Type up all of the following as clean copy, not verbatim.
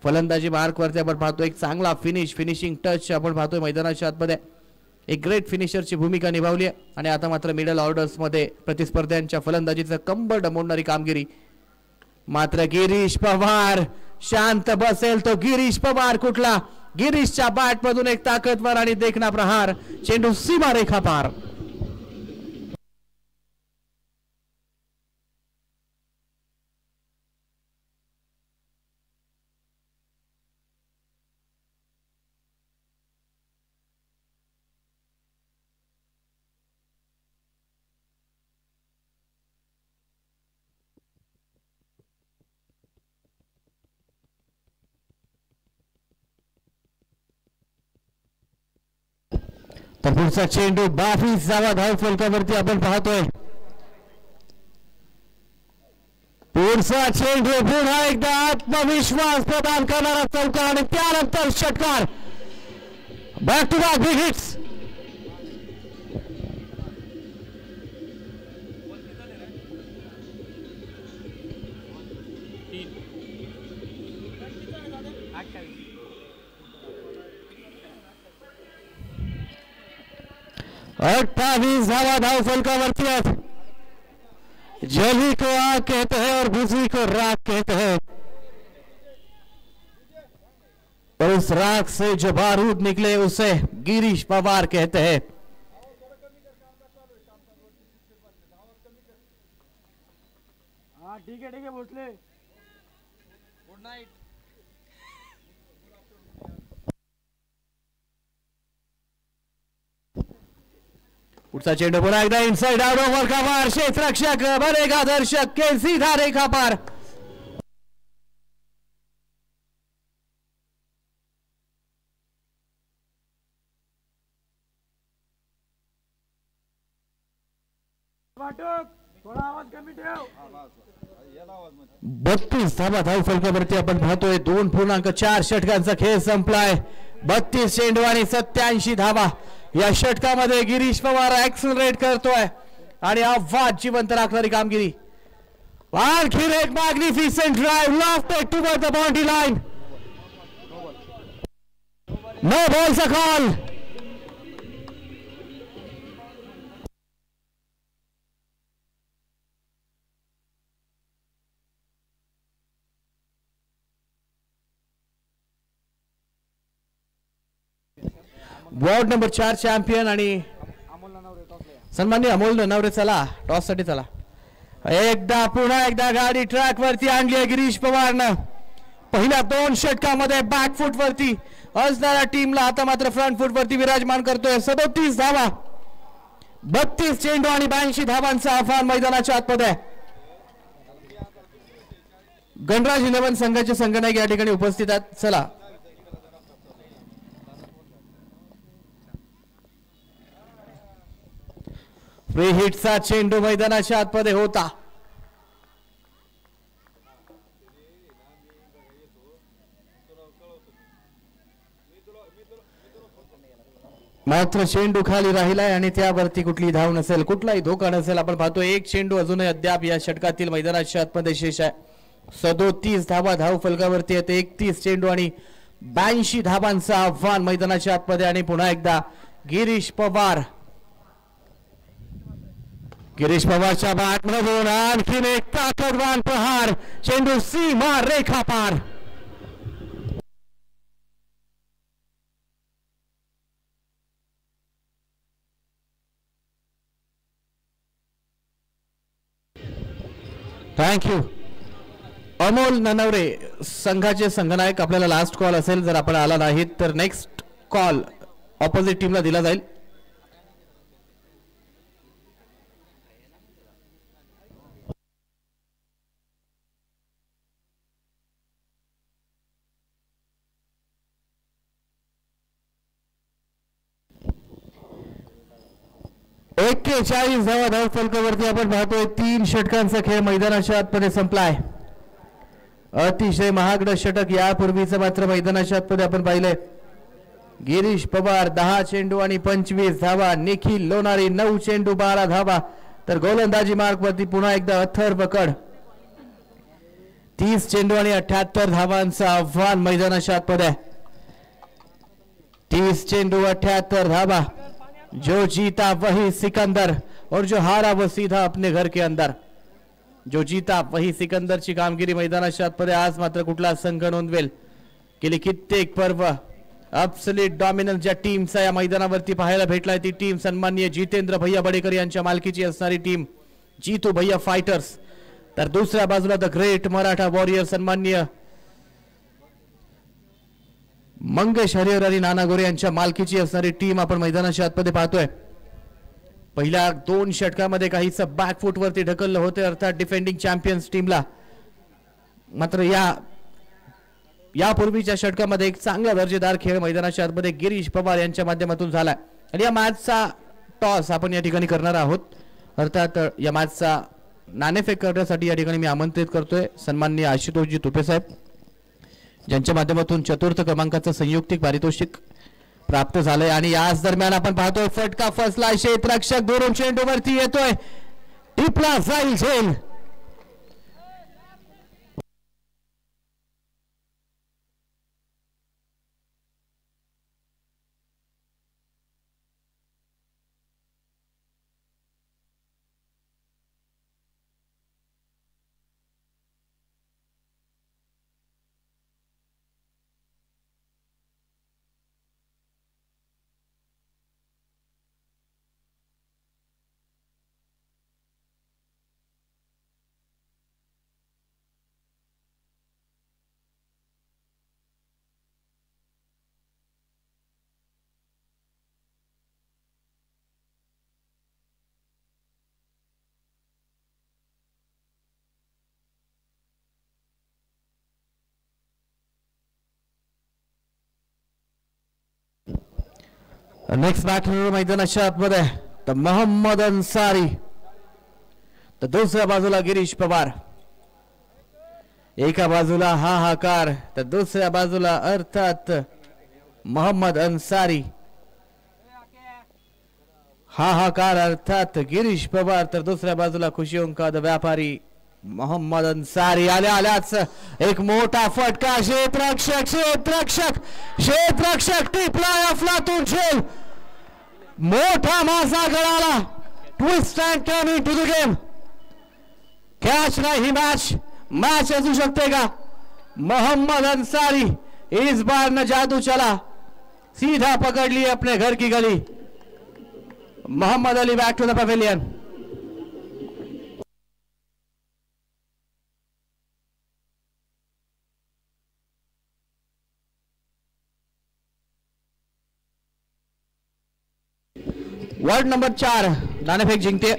फलंदाजी मार्कवरती आपण पाहतो एक चांगला फिनिशिंग टच आपण पाहतोय मैदानाच्या आतमध्ये एक ग्रेट फिनिशरची भूमिका निभावली आहे आणि आता मात्र मिडल ऑर्डर्स मध्ये प्रतिस्पर्ध्यांच्या फलंदाजीचं कंबर डमवणारी कामगिरी मात्र गिरीश पवार शांत बसेल तो गिरीश पवार कुठला गिरीशच्या बॅट मधून एक ताकदवर आणि देखणा प्रहार चेंडू सीमारेखा पार तर पुढचा चेंडू 22वा धाव फलकावरती आपण पाहतोय पुढचा चेंडू पुन्हा एकदा आत्मविश्वास प्रदान करणारा चौकार आणि त्यानंतर षटकार back to back big hits अट्ठाईस धावा धाव फलकावरती है जली को आग कहते हैं और बुझी को राख कहते हैं और उस राख से जो बारूद निकले उसे गिरीश पवार कहते हैं ठीक है भोसले गुड नाइट पुढचा चेंडू पुन्हा एकदा इनसाइड आउट ओव्हर कव्हर क्षेत्ररक्षक बनेगा दर्शक के सीधा रेखा पार थोडा आवाज कमी ठेव 32 धावा धाव फलकावरती आपण पाहतोय 2.4 षटकांचा खेळ संपलाय 32 चेंडू आणि 87 धावा या षटकामध्ये गिरीश पवार ऍक्सिलरेट करतोय आणि आवाज जिवंत राखणारी कामगिरी आणखी एक magnificent drive loft toward the boundary line no balls a call ward number 4 champion आणि सन्माननीय अमोल नवरे चला टॉस साठी चला एकदा पुन्हा एकदा गाडी ट्रॅक वरती आणली आहे गिरीश पवारनं पहिल्या 2 षटकामध्ये बॅक फूट वरती असणाऱ्या टीमला आता मात्र फ्रंट फूट वरती विराजमान करतोय 37 धावा 32 चेंडू आणि 82 धावांचं आव्हान मैदानाच्या आतमध्ये गणराज 11 संघाचे संघनायक या ठिकाणी उपस्थित आहेत चला फ्री हिटचा चेंडू मैदानाच्या आतमध्ये होता मात्र चेंडू खाली राहिलाय आणि त्यावरती कुठली धाव नसेल कुठलाही धोका नसेल आपण पाहतो एक चेंडू अजूनही अद्याप या षटकातील मैदानाच्या आतमध्ये शेष आहे 37 धावा धाव फलकावरती येते 31 चेंडू आणि 82 धावांचं आव्हान मैदानाच्या आतमध्ये आणि पुन्हा एकदा गिरीश पवारच्या बॅटमधून आणखीन एक ताकदवान प्रहार चेंडू सीमा रेखा पार थँक्यू अमोल ननवरे संघाचे संघनायक आपल्याला लास्ट कॉल असेल जर आपण आला नाहीत तर नेक्स्ट कॉल ऑपोजिट टीमला दिला जाईल एक्केचाळीस धावा धाव फलकावरती आपण पाहतोय 3 षटकांचा खेळ मैदानाच्या आतमध्ये संपलाय अतिशय महागड षटक यापूर्वीच मात्र मैदानाच्या आतमध्ये आपण पाहिलंय गिरीश पवार 10 चेंडू आणि 25 धावा निखिल लोणारी 9 चेंडू 12 धावा तर गोलंदाजी मार्कवरती पुन्हा एकदा अथर्व कड 30 चेंडू आणि 78 धावांचं आव्हान मैदानाच्या आतमध्ये. 30 चेंडू 78 धावा. जो जीता वही सिकंदर और जो हारा वो सीधा अपने घर के अंदर. जो जीता वही सिकंदरची कामगिरी मैदानाच्या आतमध्ये. आज मात्र कुठला संघ नोंदवेल गेली कित्येक पर्व अब्सोल्यूट डॉमिनन्स ज्या टीमचा या मैदानावरती पाहायला भेटलाय ती टीम सन्माननीय जितेंद्र भैया बडेकर यांच्या मालकीची असणारी टीम जीतू भैया फायटर्स. तर दुसऱ्या बाजूला द ग्रेट मराठा वॉरियर सन्माननीय मंगेश हरिहर आणि नाना गोरे यांच्या मालकीची असणारी टीम आपण मैदानाच्या आतमध्ये पाहतोय. पहिल्या 2 षटकामध्ये काहीच बॅकफूट वरती ढकललं होते अर्थात डिफेंडिंग चॅम्पियन्स टीमला. मात्र यापूर्वीच्या षटकामध्ये एक चांगला दर्जेदार खेळ मैदानाच्या आतमध्ये गिरीश पवार यांच्या माध्यमातून झाला आणि या मॅचचा टॉस आपण या ठिकाणी करणार आहोत. अर्थात या मॅचचा नाणेफेक करण्यासाठी या ठिकाणी मी आमंत्रित करतोय सन्माननीय आशुतोषजी तुपे साहेब ज्यांच्या माध्यमातून चतुर्थ क्रमांकाचं संयुक्तिक पारितोषिक प्राप्त झालंय. आणि याच दरम्यान आपण पाहतोय फटका फसलाय. क्षेत्ररक्षक दुरून चेंडूवरती येतोय. टिपला जाईल झेल. नेक्स्ट बॅटर मैदानाच्या आतमध्ये तर मोहम्मद अन्सारी. तर दुसऱ्या बाजूला गिरीश पवार. एका बाजूला हाहाकार तर दुसऱ्या बाजूला अर्थात मोहम्मद अन्सारी. हाहाकार अर्थात गिरीश पवार तर दुसऱ्या बाजूला खुशियों का द व्यापारी मोहम्मद अन्सारी. आल्याच एक मोठा फटका. क्षेत्ररक्षक टिपलाय अफलातून झेल. मोठा मासा गळाला. Twist and turn into the game. Catch नाही ही मॅच असू शकते का. मोहम्मद अन्सारी इस बार न जादू चला. सीधा पकड़ लिए अपने घर की गली. Mohammad Ali back to the pavilion. Ward number 4 नाणेफेक जिंकते.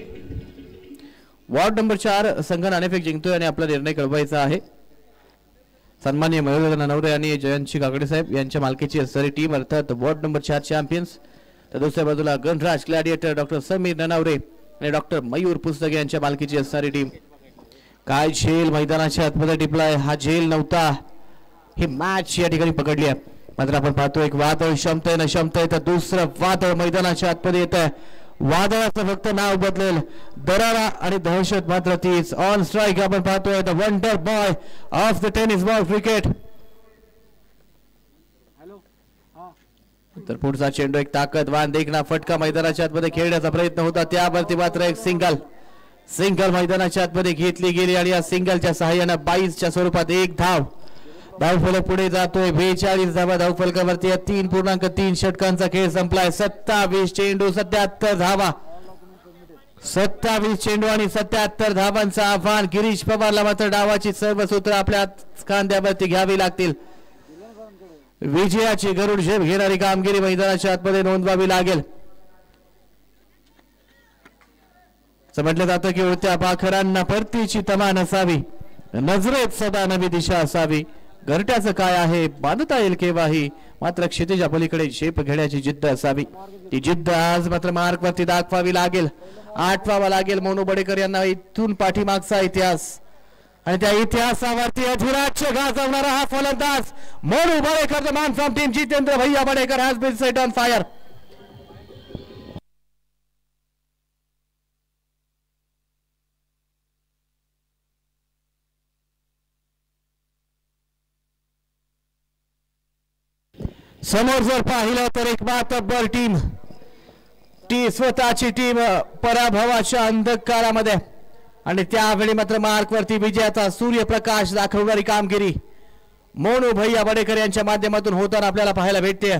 वॉर्ड नंबर 4 संघ नाणेफेक जिंकतोय आणि आपला निर्णय कळवायचा आहे. सन्माननीय मयूर ननवरे आणि जयंतजी काकडे साहेब यांच्या मालकीची असणारी टीम अर्थात वॉर्ड नंबर 4 चॅम्पियन्स. तर दुसऱ्या बाजूला गणराज ग्लॅडिएटर डॉक्टर समीर ननवरे आणि डॉक्टर मयूर पुस्तके यांच्या मालकीची असणारी टीम. काय झेल मैदानाच्या आतमध्ये टिपलाय. हा झेल नव्हता. ही मॅच या ठिकाणी पकडली आहे. मात्र आपण पाहतो एक वादळ शमतय तर दुसरं वादळ मैदानाच्या आतमध्ये येत आहे. वादळाचं फक्त नाव बदलेल. दरारा आणि दहशत मात्र तीच. ऑन स्ट्राईक आपण पाहतोय the wonder boy of the tennis ball cricket. तर पुढचा चेंडू एक ताकदवान देखना फटका मैदानाच्या आतमध्ये खेळण्याचा प्रयत्न होता. त्यावरती मात्र एक सिंगल मैदानाच्या आतमध्ये घेतली गेली आणि या सिंगलच्या सहाय्याने 22च्या स्वरूपात एक धावफलक पुढे जातोय. 42 धावा धावफलकावरती. 3.3 षटकांचा खेळ संपलाय. 27 चेंडू 77 धावा. 27 चेंडू आणि 77 धावांचं आव्हान. गिरीश पवारला मात्र डावाची सर्व सूत्र आपल्या खांद्यावरती घ्यावी लागतील. विजयाची गरुड झेप घेणारी कामगिरी मैदानाच्या आतमध्ये नोंदवावी लागेल. म्हटलं जातं की उडत्या पाखरांना परतीची तमा नसावी. नजरेत सदा नवी दिशा असावी. घरट्याचं काय आहे बांधता येईल केव्हाही. मात्र क्षितिजा पलीकडे झेप घेण्याची जिद्द असावी. ती जिद्द आज मात्र मार्कवरती दाखवावी लागेल. आठवावा लागेल मोनू बडेकर यांना इथून पाठीमागचा इतिहास आणि त्या इतिहासावरती अधिराज्य गाजवणारा हा फलंदाज Monu Badekar the man from team Jitendra भैया Badekar has been set on fire. समोर जर पाहिलं तर एक मातब्बर टीम स्वतःची टीम पराभवाच्या अंधकारामध्ये आणि त्यावेळी मात्र मार्कवरती विजयाचा सूर्यप्रकाश दाखवणारी कामगिरी मोनू भैया बडेकर यांच्या माध्यमातून होताना आपल्याला पाहायला भेटते.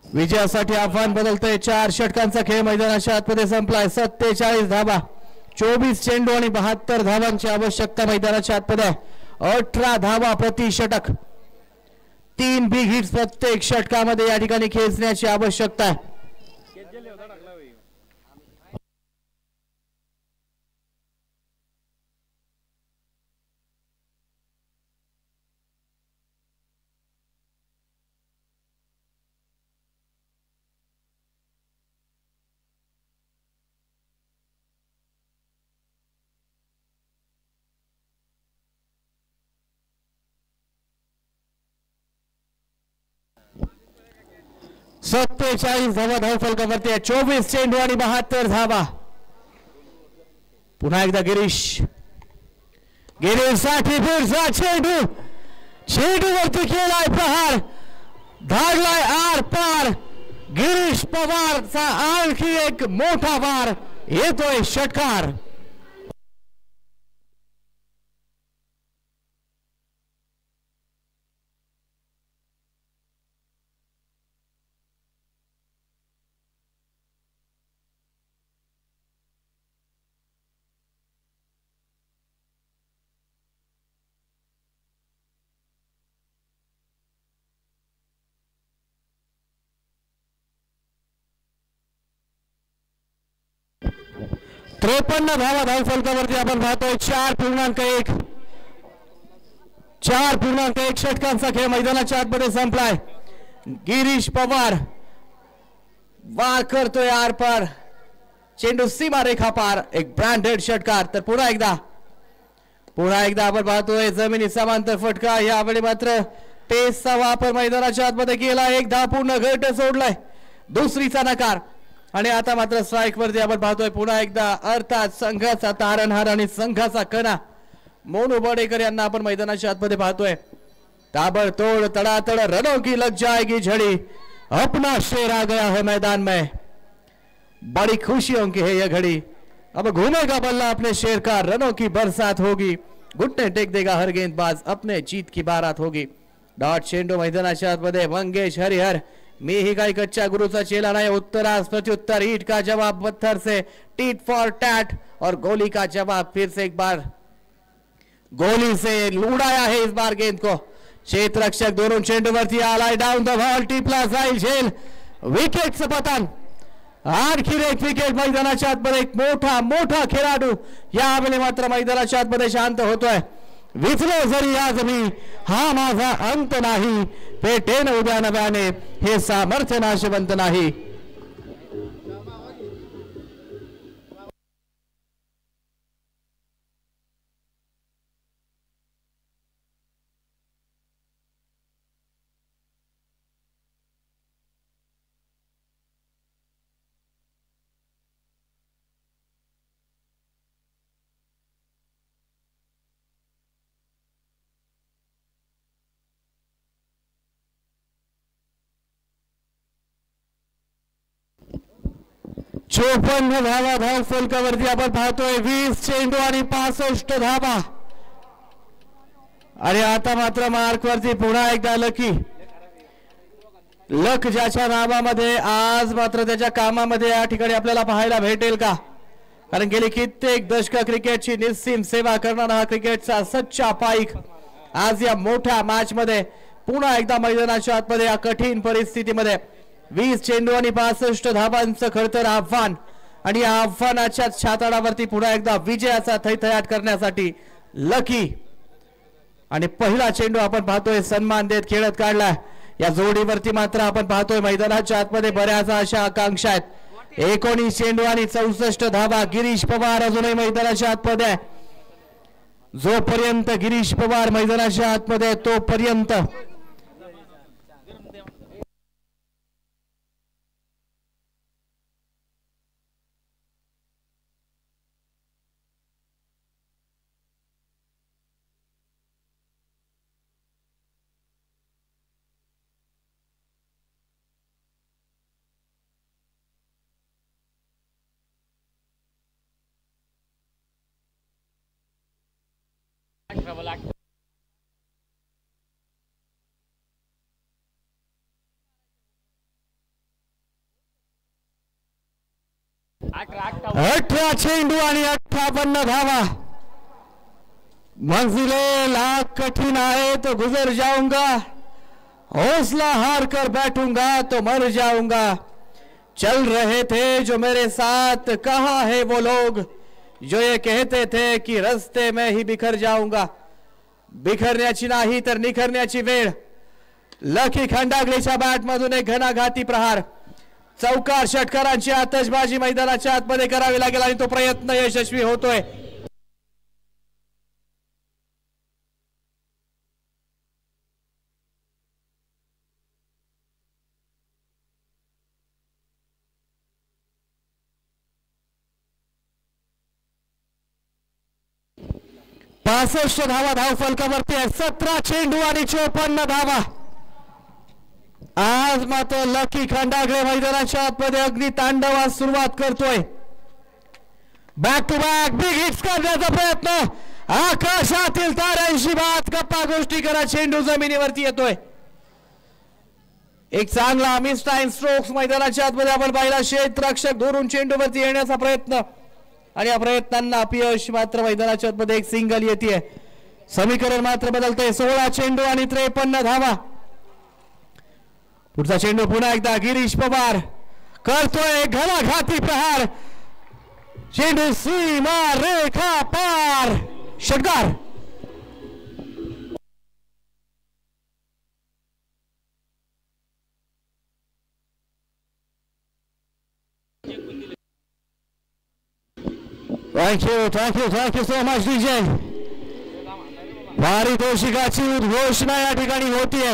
विजयासाठी आव्हान बदलतंय. 4 षटकांचा खेळ मैदानाच्या आतमध्ये संपलाय. 47 धावा, 24 चेंडू आणि 72 धावांची आवश्यकता मैदानाच्या आतमध्ये. 18 धावा प्रति षटक, 3 बिग हिट्स प्रत्येक षटकामध्ये या ठिकाणी खेचण्याची आवश्यकता आहे. सत्तेचाळीस धावा धावफलकावरती आहे. 24 चेंडू आणि 72 धावा. पुन्हा एकदा गिरीश साठी फिरसा चेंडू, चेंडूवरती केलाय प्रहार, धाडलाय आर पार. गिरीश पवारचा आणखी एक मोठा वार, येतोय षटकार. त्रेपन्न धावा धावफलकावरती आपण पाहतोय. 4.1 षटकांचा खेळ मैदानाच्या आतमध्ये संपलाय. गिरीश पवार वार करतोय आरपार, चेंडू सीमारेखा पार, एक ब्रँडेड षटकार. तर पुन्हा एकदा आपण पाहतोय जमिनी समांतर फटका. यावेळी मात्र पेसचा वापर मैदानाच्या आतमध्ये केला. एक धाव पूर्ण घट सोडलाय, दुसरीचा नकार आणि आता मात्र स्ट्राईक वरती आपण पाहतोय पुन्हा एकदा अर्थात संघाचा तारणहार आणि संघाचा कणा मोनू बडेकर यांना आपण मैदानाच्या आतमध्ये पाहतोय. ताबडतोड तड़ातड़ रनों की लग जाएगी झड़ी, अपना शेर आ गया है मैदान में, बड़ी खुशियों की है यह घड़ी, अब घूमेगा बल्ला अपने शेर का, रनों की बरसात होगी, घुटने टेक देगा हर गेंदबाज, अपने जीत की बारात होगी. डॉट चेंडू मैदानाच्या आतमध्ये. मंगेश हरिहर, मी ही काही कच्चा गुरुचा चेला नहीं, उत्तराज प्रत्युत्तर, ईट का जवाब पत्थर से, टीट फॉर टैट, और गोली का जवाब फिर से एक बार गोली से लूड़ाया है इस बार गेंद को. क्षेत्ररक्षक दोनों चेंडूवरती आलाय, डाउन द बॉल, टिपला जाईल झेल, विकेटचं पतन. आणखी एक विकेट मैदानाच्या आतमध्ये. एक मोठा मोठा खेळाडू यावेळी मात्र मैदानाच्या आतमध्ये शांत होतोय. विचलो जरी आज मी, हा माझा अंत नाही, पेटेन उद्या नव्याने, हे सामर्थ्य नाशवंत नाही. चोपन्न धावा धाव फलकावरती आपण पाहतोय. 20 चेंडू आणि 65 धावा. आणि आता मात्र मार्कवरती पुन्हा एकदा लक ज्याच्या नावामध्ये आज मात्र त्याच्या कामामध्ये या ठिकाणी आपल्याला पाहायला भेटेल का? कारण गेली कित्येक दशक क्रिकेटची निस्सीम सेवा करणारा हा क्रिकेटचा सच्चा पाईक आज या मोठ्या मॅच मध्ये पुन्हा एकदा मैदानाच्या आतमध्ये या कठीण परिस्थितीमध्ये 20 चेंडू आणि 65 धावांचं खरतर आव्हान आणि या आव्हानाच्या छाताडावरती पुन्हा एकदा विजयाचा थैथयाट करण्यासाठी लकी. आणि पहिला चेंडू आपण पाहतोय सन्मान देत खेळत काढला. या जोडीवरती मात्र आपण पाहतोय मैदानाच्या आतमध्ये बऱ्याच अशा आकांक्षा आहेत. 19 चेंडू आणि 64 धावा. गिरीश पवार अजूनही मैदानाच्या आतमध्ये. जोपर्यंत गिरीश पवार मैदानाच्या आतमध्ये तोपर्यंत 18 चेंडू आणि 58 धावा. मंजिलें लाख कठिन आए तो गुजर जाऊंगा, हौसला हार कर बैठूंगा तो मर जाऊंगा. चल रहे थे जो मेरे साथ, कहाँ है वो लोग जो ये कहते थे की रस्ते में ही बिखर जाऊंगा. बिखरण्याची नाही तर निखरण्याची वेळ. लकी खंडागलेच्या बॅट मधून एक घणाघाती प्रहार. चौकार षटकारांची आतषबाजी मैदानाच्या आतमध्ये करावी लागेल आणि तो प्रयत्न यशस्वी होतोय. पासष्ट धावा धावफलकावरती आहे. 17 चेंडू आणि 54 धावा. आज मात्र लकी खंडागळे मैदानाच्या आतमध्ये अग्नि तांडवास सुरुवात करतोय. Back to back big hits करण्याचा प्रयत्न. आकाशातील ताऱ्यांशी बात गप्पा गोष्टी करा. चेंडू जमिनीवरती येतोय. एक चांगला मिसटाईम स्ट्रोक्स मैदानाच्या आतमध्ये आपण पाहिला. क्षेत्ररक्षक धरून चेंडूवरती येण्याचा प्रयत्न आणि या प्रयत्नांना अपयश. मात्र मैदानाच्या आतमध्ये एक सिंगल येते. समीकरण मात्र बदलते. 16 चेंडू आणि 53 धावा. पुढचा चेंडू पुन्हा एकदा गिरीश पवार करतोय घणाघाती प्रहार. चेंडू सीमा रेखा पार. षटकार. Thank you so much DJ. पारितोषिकाची उद्घोषणा या ठिकाणी होतीये.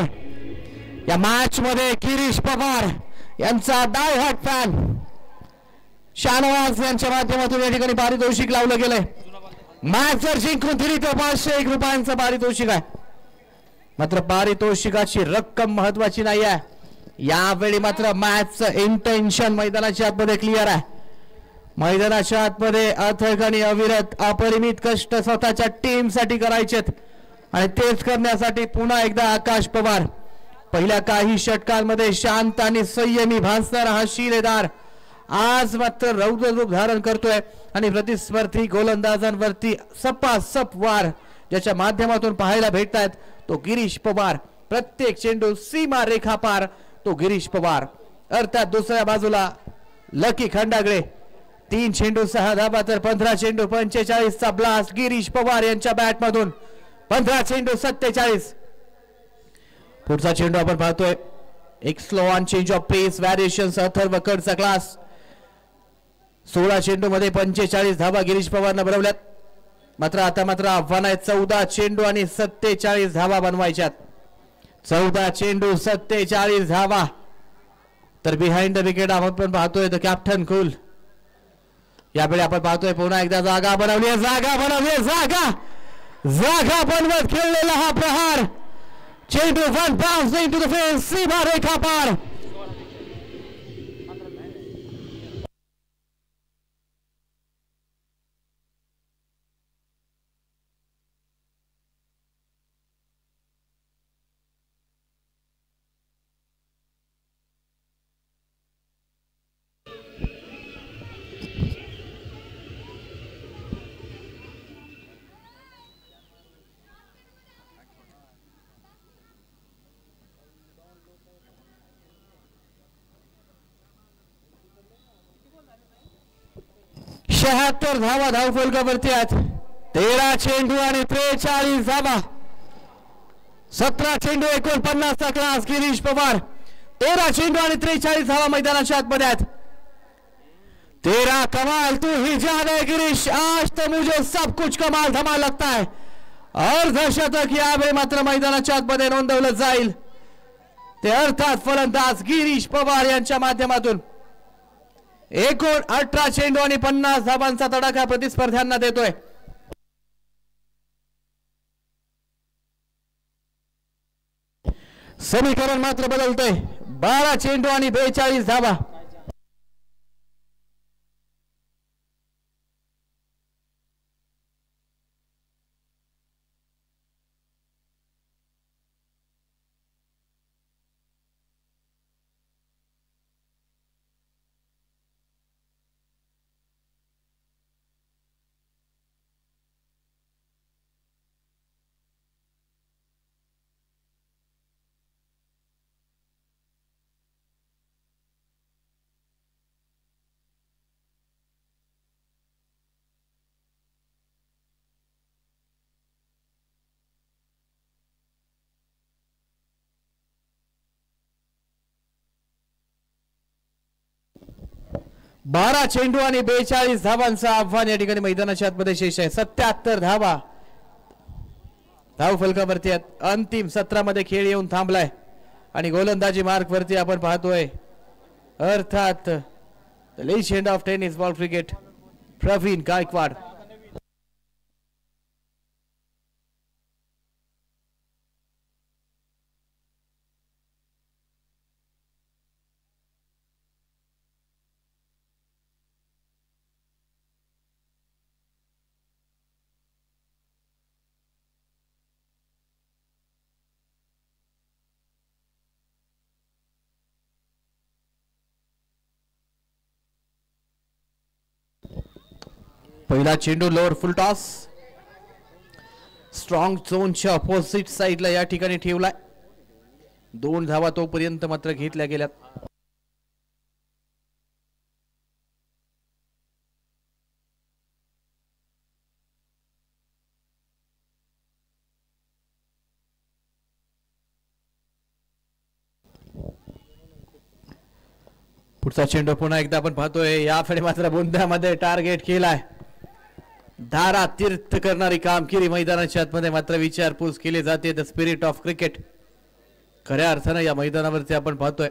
या मॅच मध्ये गिरीश पवार यांचा डाय हार्ट फॅन शानवाज यांच्या माध्यमातून या ठिकाणी पारितोषिक लावलं गेलंय. मॅच जर जिंकून दिली तर 501 रुपयांचं पारितोषिक आहे. मात्र पारितोषिकाची रक्कम महत्वाची नाही आहे. यावेळी मात्र मॅचचं इंटेन्शन मैदानाच्या आतमध्ये क्लिअर आहे. मैदानाच्या आतमध्ये अथक आणि अविरत अपरिमित कष्ट स्वतःच्या टीम साठी करायचेत आणि तेच करण्यासाठी पुन्हा एकदा आकाश पवार पहिल्या काही षटकांमध्ये शांत आणि संयमी भासणारा हा शिलेदार आज मात्र रौद्र रूप धारण करतोय आणि प्रतिस्पर्धी गोलंदाजांवरती सपासप वार ज्याच्या माध्यमातून पाहायला भेटतात तो गिरीश पवार. प्रत्येक चेंडू सीमा रेखा पार तो गिरीश पवार. अर्थात दुसऱ्या बाजूला लकी खंडागळे 3 चेंडू 6 धावा तर 15 चेंडू 45 चा ब्लास्ट गिरीश पवार यांच्या बॅट मधून. 15 चेंडू 47. पुढचा चेंडू आपण पाहतोय एक slow on change of pace variations Atharva कडचा क्लास. 16 चेंडू मध्ये 45 धावा गिरीश पवारने बनवल्यात. मात्र आता मात्र आव्हान आहे 14 चेंडू आणि 47 धावा बनवायच्यात. 14 चेंडू 47 धावा. तर बिहाइंड द विकेट आपण पाहतोय द कॅप्टन कूल. यावेळी आपण पाहतोय पुन्हा एकदा जागा बनवली. जागा बनवत खेळलेला हा प्रहार. चेंडू one bounce into the face सीमा रेखा पार. शहात्तर धावा धावफलकावरती आहेत. 13 चेंडू आणि 43 धावा. 17 चेंडू 49 चा क्लास गिरीश पवार. 13 चेंडू आणि 43 धावा मैदानाच्या आतमध्ये आहेत. 13 कमाल तू ही जाने गिरीश, आज तो मुझे सब कुछ कमाल धमाल लगता है. अर्धशतक यावेळी मात्र मैदानाच्या आतमध्ये नोंदवलं जाईल. ते अर्थात फलंदाज गिरीश पवार यांच्या माध्यमातून. एकूण 18 चेंडू आणि 50 धावांचा तडाखा प्रतिस्पर्ध्यांना देतोय. समीकरण मात्र बदलतोय. 12 चेंडू आणि 42 धावा. 12 चेंडू आणि 42 धावांचं आव्हान या ठिकाणी मैदानाच्या आतमध्ये शेष आहे. 77 धावा धाव फलकावरती आहेत. अंतिम सत्रामध्ये खेळ येऊन थांबलाय आणि गोलंदाजी मार्क वरती आपण पाहतोय अर्थात legend of tennis ball cricket Pravin Gaikwad. पहिला चेंडू लोअर फुल टॉस स्ट्रॉंग झोनच्या अपोजिट साइडला या ठिकाणी ठेवलाय. 2 धावा तोपर्यंत मात्र घेतल्या गेल्यात. पुढचा चेंडू पुन्हा एकदा आपण पाहतोय याकडे मात्र बुंद्यामध्ये टार्गेट केलाय. धारा तीर्थ करणारी कामगिरी मैदानाच्या आतमध्ये मात्र विचारपूस केली जाते. द स्पिरिट ऑफ क्रिकेट खऱ्या अर्थानं या मैदानावरती आपण पाहतोय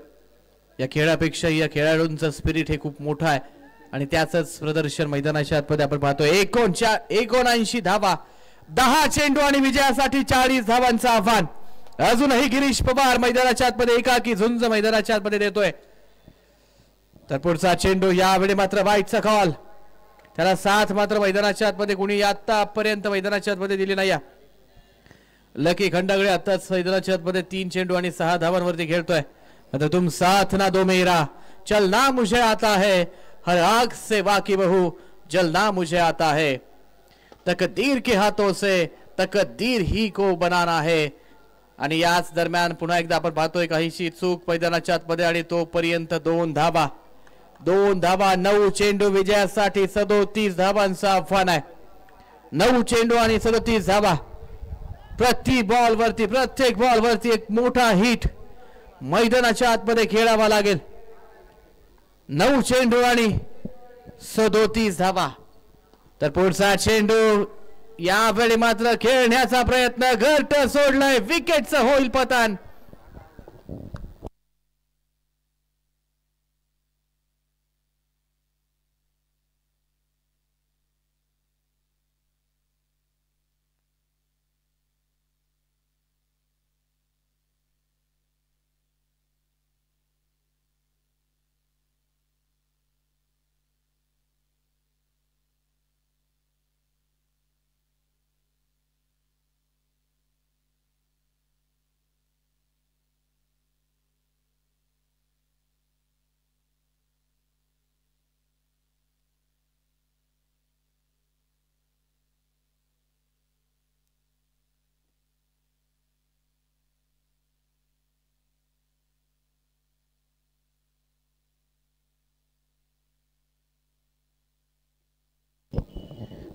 या खेळापेक्षा या खेळाडूंचं स्पिरिट हे खूप मोठं आहे आणि त्याचंच प्रदर्शन मैदानाच्या आतमध्ये आपण पाहतोय. 79 धावा 10 चेंडू आणि विजयासाठी 40 धावांचं आव्हान. अजूनही गिरीश पवार मैदानाच्या आतमध्ये एकाकी झुंज मैदानाच्या आतमध्ये देतोय. तर पुढचा चेंडू यावेळी मात्र वाईटचा कॉल. त्याला साथ मात्र मैदानाच्या आतमध्ये कोणी आतापर्यंत मैदानाच्या आतमध्ये दिली नाही. लकी खंडागळे आताच मैदानाच्या आतमध्ये 3 चेंडू आणि 6 धावांवरती खेळतोय. आता तुम साथ ना दो मेरा चलना मुझे आता है हर आग से वाकिफ हूं जलना मुझे आता है तकदीर के हाथों से तकदीर ही को बनाना है. आणि याच दरम्यान पुन्हा एकदा आपण पाहतोय काहीशी चूक मैदानाच्या आतमध्ये आणि तोपर्यंत 2 धावा 9 चेंडू विजयासाठी 37 धावांचं आव्हान आहे. 9 चेंडू आणि 37 धावा. प्रत्येक बॉल वरती एक मोठा हिट मैदानाच्या आतमध्ये खेळावा लागेल. 9 चेंडू आणि 37 धावा. तर पुढचा चेंडू यावेळी मात्र खेळण्याचा प्रयत्न घरट सोडलाय. विकेटचं होईल पतन.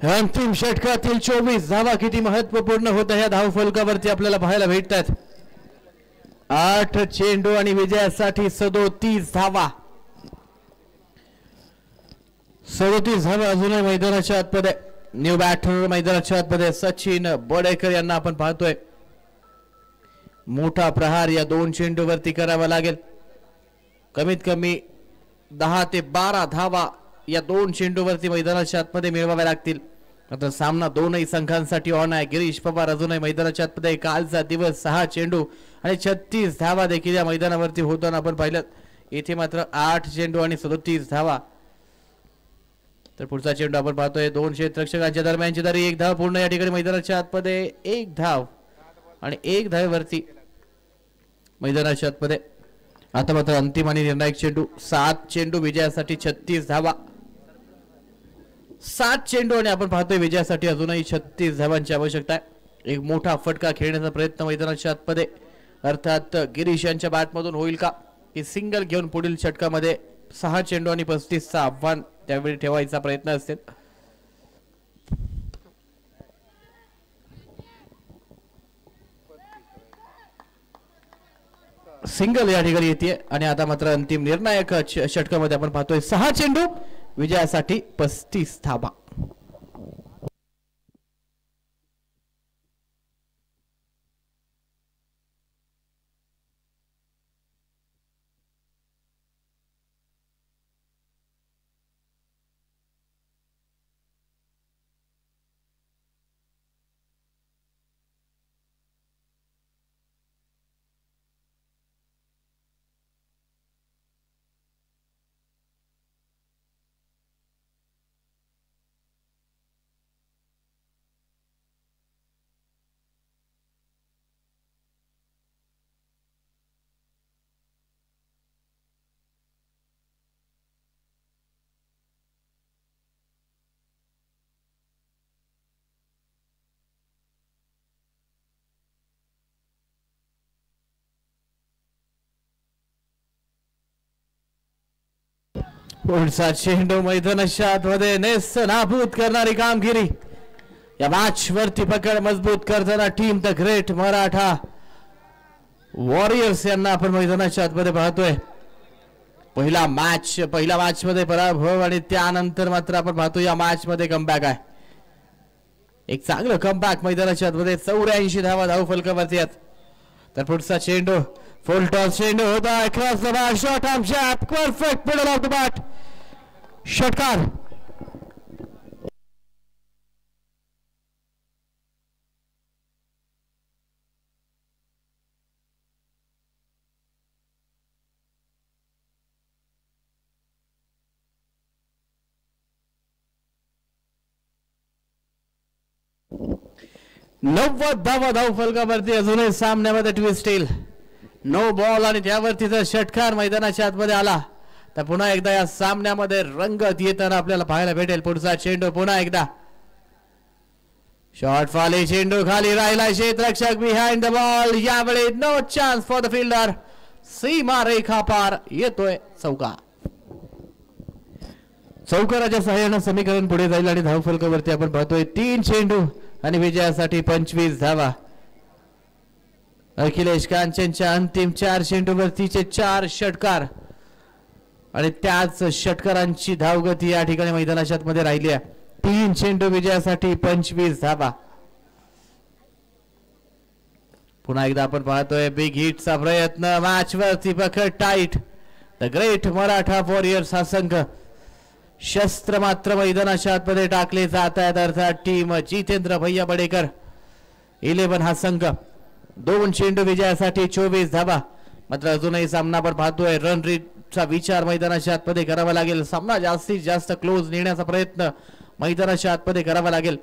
अंतिम षटकातील 24 धावा किती महत्वपूर्ण होत्या ह्या धाव फलकावरती आपल्याला पाहायला भेटतात. 8 चेंडू आणि विजयासाठी 37 धावा. 37 धावा अजूनही मैदानाच्या आतमध्ये. न्यू बॅटर मैदानाच्या आतमध्ये सचिन बडेकर यांना आपण पाहतोय. मोठा प्रहार या 2 चेंडूवरती करावा लागेल. कमीत कमी 10 ते 12 धावा या 2 चेंडूवरती मैदानाच्या आतमध्ये मिळवाव्या लागतील. आता सामना दोनही संघांसाठी ऑन आहे. गिरीश पवार अजूनही मैदानाच्या आतमध्ये. कालचा दिवस 6 चेंडू आणि 36 धावा देखील या मैदानावरती होताना आपण पाहिलं. इथे मात्र 8 चेंडू आणि 37 धावा. तर पुढचा चेंडू आपण पाहतोय 2 क्षेत्ररक्षकांच्या दरम्यानची तरी 1 धाव पूर्ण या ठिकाणी मैदानाच्या आतमध्ये. 1 धाव आणि 1 धावेवरती मैदानाच्या आतमध्ये. आता मात्र अंतिम आणि निर्णायक चेंडू. 7 चेंडू विजयासाठी 36 धावा. 7 चेंडू आणि आपण पाहतोय विजयासाठी अजूनही 36 धावांची आवश्यकता आहे. एक मोठा फटका खेळण्याचा प्रयत्न मैदानाच्या आतमध्ये अर्थात गिरीश यांच्या बॅटमधून होईल का की सिंगल घेऊन पुढील षटकामध्ये 6 चेंडू आणि 35चं आव्हान त्यावेळी ठेवायचा प्रयत्न असेल. सिंगल या ठिकाणी येते आणि आता मात्र अंतिम निर्णायक षटकामध्ये आपण पाहतोय 6 चेंडू विजयासाठी 35 धावा. पुढचा चेंडू मैदानाच्या आतमध्ये नेस्त नाबूद करणारी कामगिरी. या मॅच वरती पकड मजबूत करताना team the great Maratha warriors यांना आपण मैदानाच्या आतमध्ये पाहतोय. पहिला मॅच मध्ये पराभव आणि त्यानंतर मात्र आपण पाहतो या मॅच मध्ये कमबॅक आहे. एक चांगलं कमबॅक मैदानाच्या आतमध्ये 84 धावा धावफलकावरती आहेत. तर पुढचा चेंडू फुल टॉस चेंडू होता cross the bat short arm jab perfect middle of the bat षटकार. धावफलकावरती अजूनही सामन्यामध्ये ट्विस्ट येईल. नो बॉल आणि त्यावरती जर षटकार मैदानाच्या आतमध्ये आला तर पुन्हा एकदा या सामन्यामध्ये रंगत येताना आपल्याला पाहायला भेटेल. पुढचा चेंडू पुन्हा एकदा शॉट फाली चेंडू खाली राहिला क्षेत्ररक्षक बिहाइंड द बॉल. यावेळी no chance for the fielder. सीमा रेखा पार येतोय चौका. चौकाराच्या सहाय्याने समीकरण पुढे जाईल आणि धावफलकावरती आपण पाहतोय 3 चेंडू आणि विजयासाठी 25 धावा. अखिलेश कांचनच्या अंतिम 4 चेंडूवरतीचे 4 षटकार आणि त्याच षटकारांची धावगती या ठिकाणी मैदानाच्या मध्ये राहिली आहे. 3 चेंडू विजयासाठी 25 धावा. पुन्हा एकदा आपण पाहतोय बिग हिटचा प्रयत्न. मॅच वरती पकड tight. The great Maratha warriors हा संघ शस्त्र मात्र मैदानाच्या आतमध्ये टाकले जात आहेत. अर्थात टीम जितेंद्र भैया बडेकर 11 हा संघ. 2 चेंडू विजयासाठी 24 धावा. मात्र अजूनही सामना आपण पाहतोय रन रेटचा विचार मैदानाच्या आतमध्ये करावा लागेल. सामना जास्तीत जास्त क्लोज नेण्याचा प्रयत्न मैदानाच्या आतमध्ये करावा लागेल.